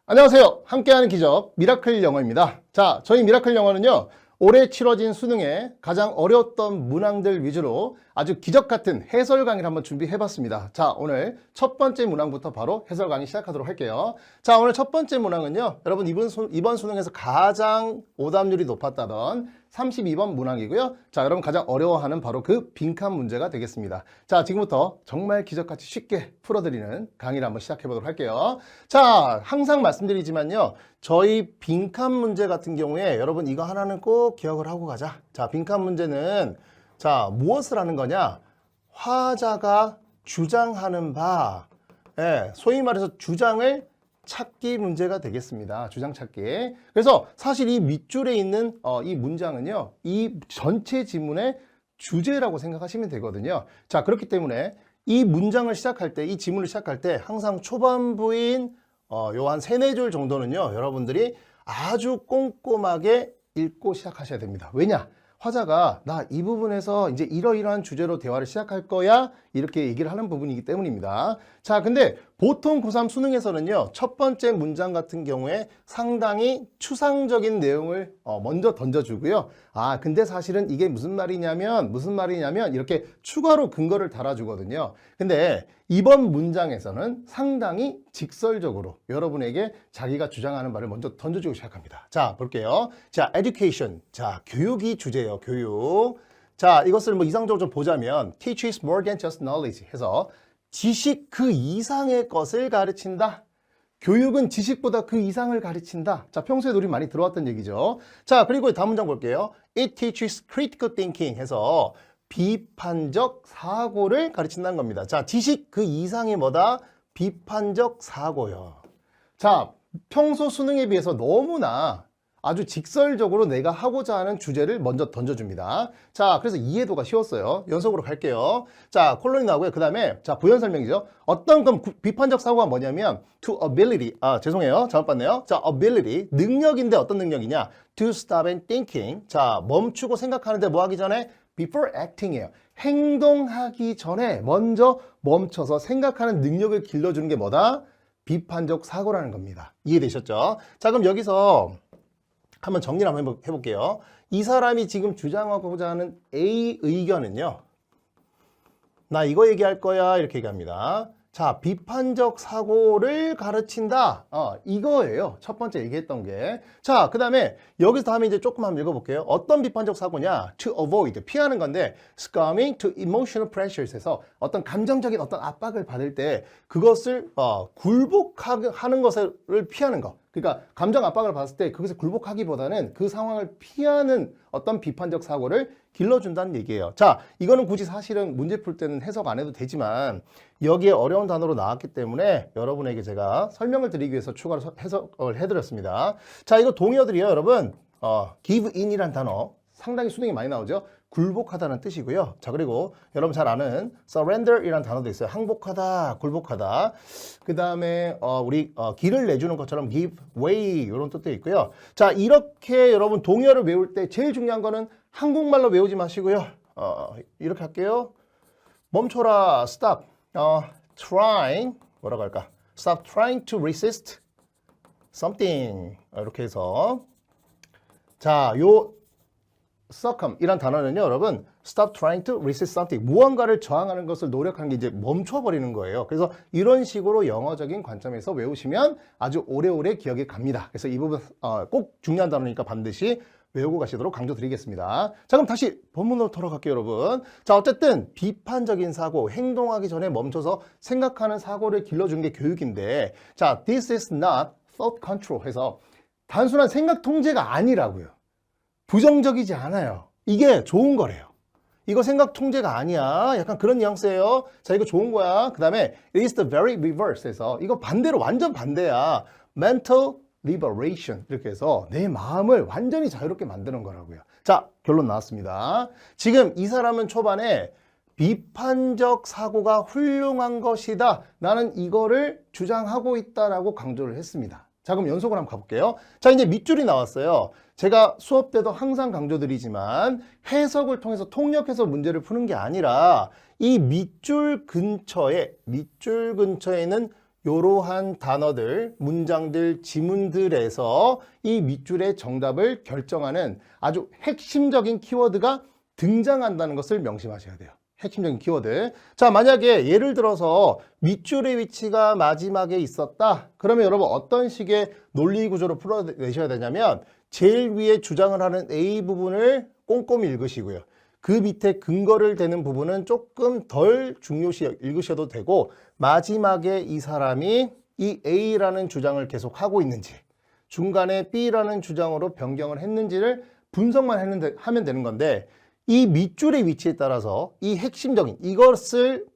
안녕하세요. 함께하는 기적 미라클 영어입니다. 자, 저희 미라클 영어는요, 올해 치러진 수능에 가장 어려웠던 문항들 위주로 아주 기적 같은 해설 강의를 한번 준비해봤습니다. 자, 오늘 첫 번째 문항부터 바로 해설 강의 시작하도록 할게요. 자, 오늘 첫 번째 문항은요, 여러분 이번 수능에서 가장 오답률이 높았다던 32번 문항이고요. 자, 여러분 가장 어려워하는 바로 그 빈칸 문제가 되겠습니다. 자, 지금부터 정말 기적같이 쉽게 풀어드리는 강의를 한번 시작해보도록 할게요. 자, 항상 말씀드리지만요, 저희 빈칸 문제 같은 경우에 여러분 이거 하나는 꼭 기억을 하고 가자. 자, 빈칸 문제는 자, 무엇을 하는 거냐? 화자가 주장하는 바, 소위 말해서 주장을 찾기 문제가 되겠습니다. 주장 찾기. 그래서 사실 이 밑줄에 있는 이 문장은요, 이 전체 지문의 주제라고 생각하시면 되거든요. 자, 그렇기 때문에 이 문장을 시작할 때, 이 지문을 시작할 때 항상 초반부인 요 한 3-4줄 정도는요, 여러분들이 아주 꼼꼼하게 읽고 시작하셔야 됩니다. 왜냐? 화자가 나 이 부분에서 이제 이러이러한 주제로 대화를 시작할 거야, 이렇게 얘기를 하는 부분이기 때문입니다. 자, 근데 보통 고3 수능에서는요, 첫 번째 문장 같은 경우에 상당히 추상적인 내용을 먼저 던져주고요. 아, 근데 사실은 이게 무슨 말이냐면 이렇게 추가로 근거를 달아주거든요. 근데 이번 문장에서는 상당히 직설적으로 여러분에게 자기가 주장하는 말을 먼저 던져주고 시작합니다. 자, 볼게요. 자, education. 자, 교육이 주제예요. 교육. 자, 이것을 뭐 이상적으로 좀 보자면 teach is more than just knowledge 해서 지식 그 이상의 것을 가르친다. 교육은 지식보다 그 이상을 가르친다. 자, 평소에도 우리 많이 들어왔던 얘기죠. 자, 그리고 다음 문장 볼게요. It teaches critical thinking 해서 비판적 사고를 가르친다는 겁니다. 자, 지식 그 이상이 뭐다? 비판적 사고요. 자, 평소 수능에 비해서 너무나 아주 직설적으로 내가 하고자 하는 주제를 먼저 던져줍니다. 자, 그래서 이해도가 쉬웠어요. 연속으로 갈게요. 자, 콜론이 나오고요. 그 다음에 자, 부연 설명이죠. 어떤 그럼 비판적 사고가 뭐냐면 to ability, 죄송해요. 잘못 봤네요. 자, ability, 능력인데 어떤 능력이냐? to stop and thinking. 자, 멈추고 생각하는데 뭐 하기 전에? before acting이에요. 행동하기 전에 먼저 멈춰서 생각하는 능력을 길러주는 게 뭐다? 비판적 사고라는 겁니다. 이해되셨죠? 자, 그럼 여기서 한번 정리를 한번 해볼게요. 이 사람이 지금 주장하고자 하는 A 의견은요, 나 이거 얘기할 거야, 이렇게 얘기합니다. 자, 비판적 사고를 가르친다. 이거예요. 첫 번째 얘기했던 게. 자, 그 다음에 여기서 다음에 이제 조금 한번 읽어볼게요. 어떤 비판적 사고냐? To avoid, 피하는 건데, succumbing to emotional pressures에서 어떤 감정적인 어떤 압박을 받을 때 그것을 굴복하는 것을 피하는 거. 그러니까 감정 압박을 받았을 때 그것을 굴복하기보다는 그 상황을 피하는 어떤 비판적 사고를 길러준다는 얘기예요. 자, 이거는 굳이 사실은 문제 풀 때는 해석 안 해도 되지만 여기에 어려운 단어로 나왔기 때문에 여러분에게 제가 설명을 드리기 위해서 추가로 해석을 해드렸습니다. 자, 이거 동의어들이요, 여러분. give in이란 단어 상당히 수능이 많이 나오죠. 굴복하다는 뜻이고요. 자, 그리고 여러분 잘 아는 surrender이라는 단어도 있어요. 항복하다, 굴복하다. 그 다음에 우리 길을 내주는 것처럼 give way 이런 뜻도 있고요. 자, 이렇게 여러분 동의어를 외울 때 제일 중요한 거는 한국말로 외우지 마시고요. 이렇게 할게요. 멈춰라, stop. trying, 뭐라고 할까? stop trying to resist something. 이렇게 해서 자, 요 succumb 이란 단어는요, 여러분, stop trying to resist something. 무언가를 저항하는 것을 노력하는 게 이제 멈춰버리는 거예요. 그래서 이런 식으로 영어적인 관점에서 외우시면 아주 오래오래 기억에 갑니다. 그래서 이 부분 꼭 중요한 단어니까 반드시 외우고 가시도록 강조드리겠습니다. 자, 그럼 다시 본문으로 돌아갈게요, 여러분. 자, 어쨌든 비판적인 사고, 행동하기 전에 멈춰서 생각하는 사고를 길러주는 게 교육인데, 자, this is not thought control 해서 단순한 생각 통제가 아니라고요. 부정적이지 않아요. 이게 좋은 거래요. 이거 생각 통제가 아니야. 약간 그런 뉘앙스예요. 자, 이거 좋은 거야. 그 다음에 it is the very reverse 해서 이거 반대로 완전 반대야. mental liberation 이렇게 해서 내 마음을 완전히 자유롭게 만드는 거라고요. 자, 결론 나왔습니다. 지금 이 사람은 초반에 비판적 사고가 훌륭한 것이다. 나는 이거를 주장하고 있다라고 강조를 했습니다. 자, 그럼 연속으로 한번 가볼게요. 자, 이제 밑줄이 나왔어요. 제가 수업 때도 항상 강조드리지만 해석을 통해서 통역해서 문제를 푸는 게 아니라 이 밑줄 근처에는 이러한 단어들, 문장들, 지문들에서 이 밑줄의 정답을 결정하는 아주 핵심적인 키워드가 등장한다는 것을 명심하셔야 돼요. 핵심적인 키워드. 자, 만약에 예를 들어서 밑줄의 위치가 마지막에 있었다. 그러면 여러분 어떤 식의 논리 구조로 풀어내셔야 되냐면 제일 위에 주장을 하는 A 부분을 꼼꼼히 읽으시고요. 그 밑에 근거를 대는 부분은 조금 덜 중요시 읽으셔도 되고 마지막에 이 사람이 이 A라는 주장을 계속 하고 있는지 중간에 B라는 주장으로 변경을 했는지를 분석만 하면 되는 건데 이 밑줄의 위치에 따라서 이 핵심적인 이것을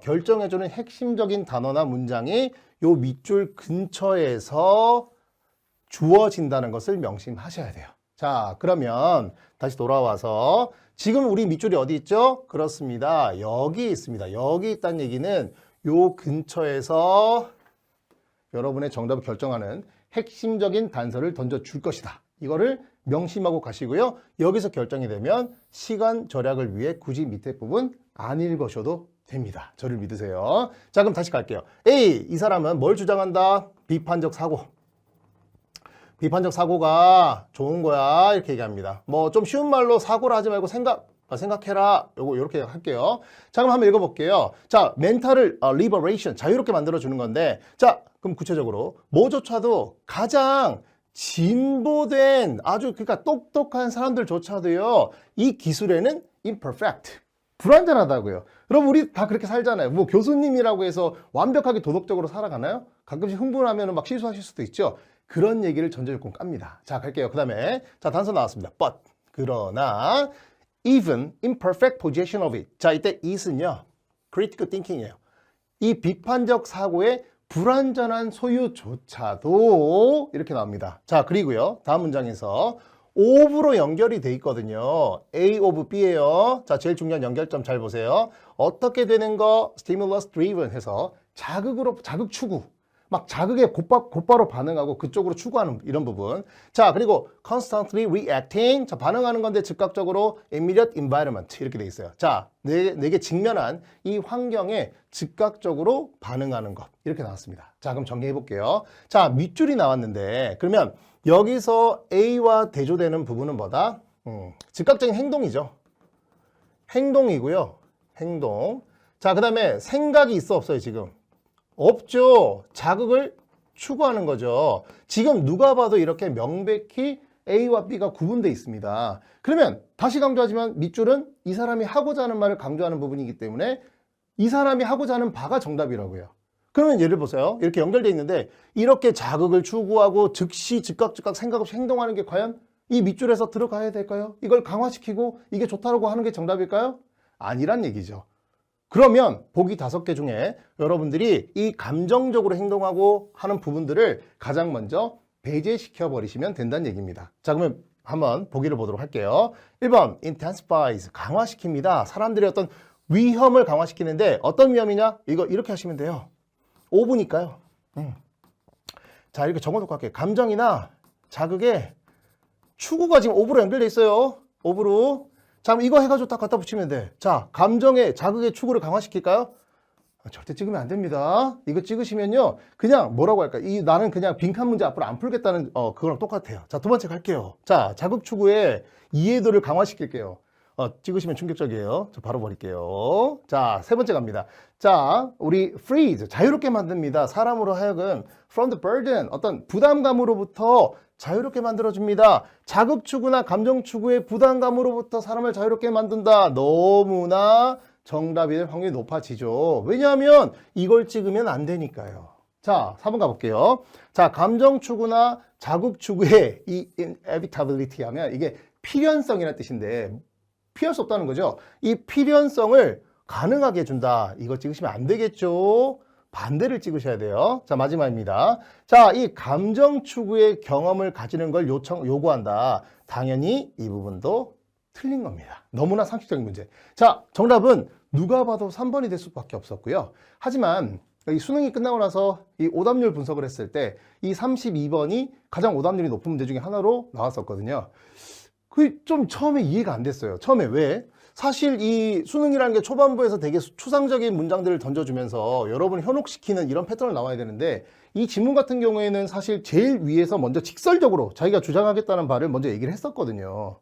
결정해주는 핵심적인 단어나 문장이 요 밑줄 근처에서 주어진다는 것을 명심하셔야 돼요. 자, 그러면 다시 돌아와서 지금 우리 밑줄이 어디 있죠? 그렇습니다. 여기 있습니다. 여기 있다는 얘기는 요 근처에서 여러분의 정답을 결정하는 핵심적인 단서를 던져줄 것이다. 이거를 명심하고 가시고요. 여기서 결정이 되면 시간 절약을 위해 굳이 밑에 부분 안 읽으셔도 됩니다. 저를 믿으세요. 자, 그럼 다시 갈게요. A, 이 사람은 뭘 주장한다? 비판적 사고. 비판적 사고가 좋은 거야. 이렇게 얘기합니다. 뭐 좀 쉬운 말로 사고라 하지 말고 생각해라. 요렇게 할게요. 자, 그럼 한번 읽어볼게요. 자, 멘탈을 liberation, 자유롭게 만들어주는 건데, 자, 그럼 구체적으로 뭐조차도 가장 진보된 아주 그러니까 똑똑한 사람들조차도요, 이 기술에는 imperfect, 불완전하다고요. 여러분 우리 다 그렇게 살잖아요. 뭐 교수님이라고 해서 완벽하게 도덕적으로 살아가나요? 가끔씩 흥분하면 막 실수하실 수도 있죠. 그런 얘기를 전제조건 깝니다. 자, 갈게요. 그 다음에 자, 단서 나왔습니다. But, 그러나 even imperfect possession of it. 자, 이때 it은요 critical thinking이에요. 이 비판적 사고의 불완전한 소유조차도 이렇게 나옵니다. 자, 그리고요 다음 문장에서 of로 연결이 돼 있거든요. A of B예요. 자, 제일 중요한 연결점 잘 보세요. 어떻게 되는 거? stimulus driven 해서 자극 추구. 막 자극에 곧바로 반응하고 그쪽으로 추구하는 이런 부분. 자, 그리고 constantly reacting. 자, 반응하는 건데 즉각적으로 immediate environment 이렇게 돼 있어요. 자, 내게 직면한 이 환경에 즉각적으로 반응하는 것. 이렇게 나왔습니다. 자, 그럼 정리해 볼게요. 자, 밑줄이 나왔는데 그러면 여기서 A와 대조되는 부분은 뭐다? 즉각적인 행동이죠. 행동이고요. 행동. 자, 그 다음에 생각이 있어 없어요 지금? 없죠. 자극을 추구하는 거죠. 지금 누가 봐도 이렇게 명백히 A와 B가 구분되어 있습니다. 그러면 다시 강조하지만 밑줄은 이 사람이 하고자 하는 말을 강조하는 부분이기 때문에 이 사람이 하고자 하는 바가 정답이라고요. 그러면 예를 보세요. 이렇게 연결되어 있는데 이렇게 자극을 추구하고 즉시 즉각 생각 없이 행동하는 게 과연 이 밑줄에서 들어가야 될까요? 이걸 강화시키고 이게 좋다고 하는 게 정답일까요? 아니란 얘기죠. 그러면 보기 5개 중에 여러분들이 이 감정적으로 행동하고 하는 부분들을 가장 먼저 배제시켜 버리시면 된다는 얘기입니다. 자, 그러면 한번 보기를 보도록 할게요. 1번 intensifies, 강화시킵니다. 사람들의 어떤 위험을 강화시키는데 어떤 위험이냐? 이거 이렇게 하시면 돼요. 오브니까요. 자, 이렇게 적어놓고 할게요. 감정이나 자극에 추구가 지금 오브로 연결돼 있어요. 오브로. 자, 그럼 이거 해가지고 딱 갖다 붙이면 돼. 자, 감정의 자극의 추구를 강화시킬까요? 절대 찍으면 안 됩니다. 이거 찍으시면요, 그냥 뭐라고 할까? 나는 그냥 빈칸 문제 앞으로 안 풀겠다는 그거랑 똑같아요. 자, 두 번째 갈게요. 자, 자극 추구의 이해도를 강화시킬게요. 찍으시면 충격적이에요. 저 바로 버릴게요. 자, 세 번째 갑니다. 자, 우리 freeze, 자유롭게 만듭니다. 사람으로 하여금 from the burden, 어떤 부담감으로부터 자유롭게 만들어줍니다. 자극 추구나 감정 추구의 부담감으로부터 사람을 자유롭게 만든다. 너무나 정답이 될 확률이 높아지죠. 왜냐하면 이걸 찍으면 안 되니까요. 자, 4번 가볼게요. 자, 감정 추구나 자극 추구의 이 inevitability 하면 이게 필연성이라는 뜻인데 피할 수 없다는 거죠. 이 필연성을 가능하게 해준다. 이거 찍으시면 안 되겠죠. 반대를 찍으셔야 돼요. 자, 마지막입니다. 자, 이 감정 추구의 경험을 가지는 걸 요구한다. 당연히 이 부분도 틀린 겁니다. 너무나 상식적인 문제. 자, 정답은 누가 봐도 3번이 될 수밖에 없었고요. 하지만 이 수능이 끝나고 나서 이 오답률 분석을 했을 때 이 32번이 가장 오답률이 높은 문제 중에 하나로 나왔었거든요. 그 좀 처음에 이해가 안 됐어요. 처음에 왜? 사실 이 수능이라는 게 초반부에서 되게 추상적인 문장들을 던져주면서 여러분을 현혹시키는 이런 패턴을 나와야 되는데 이 지문 같은 경우에는 사실 제일 위에서 먼저 직설적으로 자기가 주장하겠다는 바를 먼저 얘기를 했었거든요.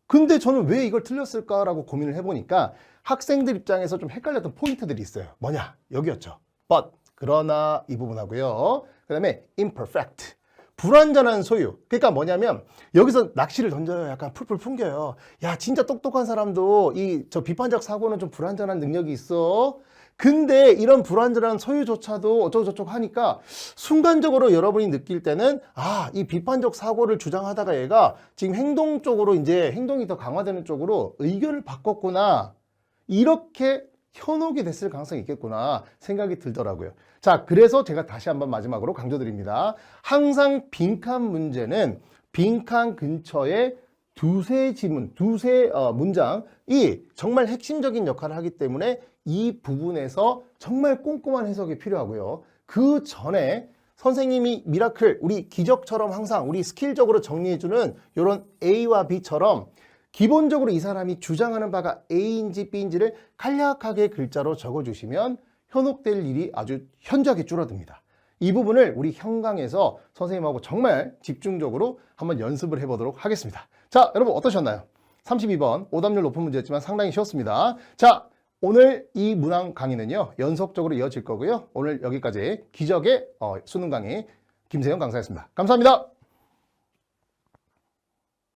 근데 저는 왜 이걸 틀렸을까라고 고민을 해보니까 학생들 입장에서 좀 헷갈렸던 포인트들이 있어요. 뭐냐? 여기였죠. but, 그러나 이 부분하고요. 그 다음에 imperfect, 불완전한 소유. 그러니까 뭐냐면 여기서 낚시를 던져요. 약간 풀풀 풍겨요. 야, 진짜 똑똑한 사람도 저 비판적 사고는 좀 불완전한 능력이 있어. 근데 이런 불완전한 소유조차도 어쩌고저쩌고 하니까 순간적으로 여러분이 느낄 때는 이 비판적 사고를 주장하다가 얘가 지금 행동 쪽으로 이제 행동이 더 강화되는 쪽으로 의견을 바꿨구나. 이렇게 현혹이 됐을 가능성이 있겠구나 생각이 들더라고요. 자, 그래서 제가 다시 한번 마지막으로 강조드립니다. 항상 빈칸 문제는 빈칸 근처에 두세 지문, 두세 문장이 정말 핵심적인 역할을 하기 때문에 이 부분에서 정말 꼼꼼한 해석이 필요하고요. 그 전에 선생님이 미라클, 우리 기적처럼 항상 우리 스킬적으로 정리해주는 이런 A와 B처럼 기본적으로 이 사람이 주장하는 바가 A인지 B인지를 간략하게 글자로 적어주시면 현혹될 일이 아주 현저하게 줄어듭니다. 이 부분을 우리 현강에서 선생님하고 정말 집중적으로 한번 연습을 해보도록 하겠습니다. 자, 여러분 어떠셨나요? 32번 오답률 높은 문제였지만 상당히 쉬웠습니다. 자, 오늘 이 문항 강의는요 연속적으로 이어질 거고요. 오늘 여기까지 기적의 수능 강의 김세영 강사였습니다. 감사합니다.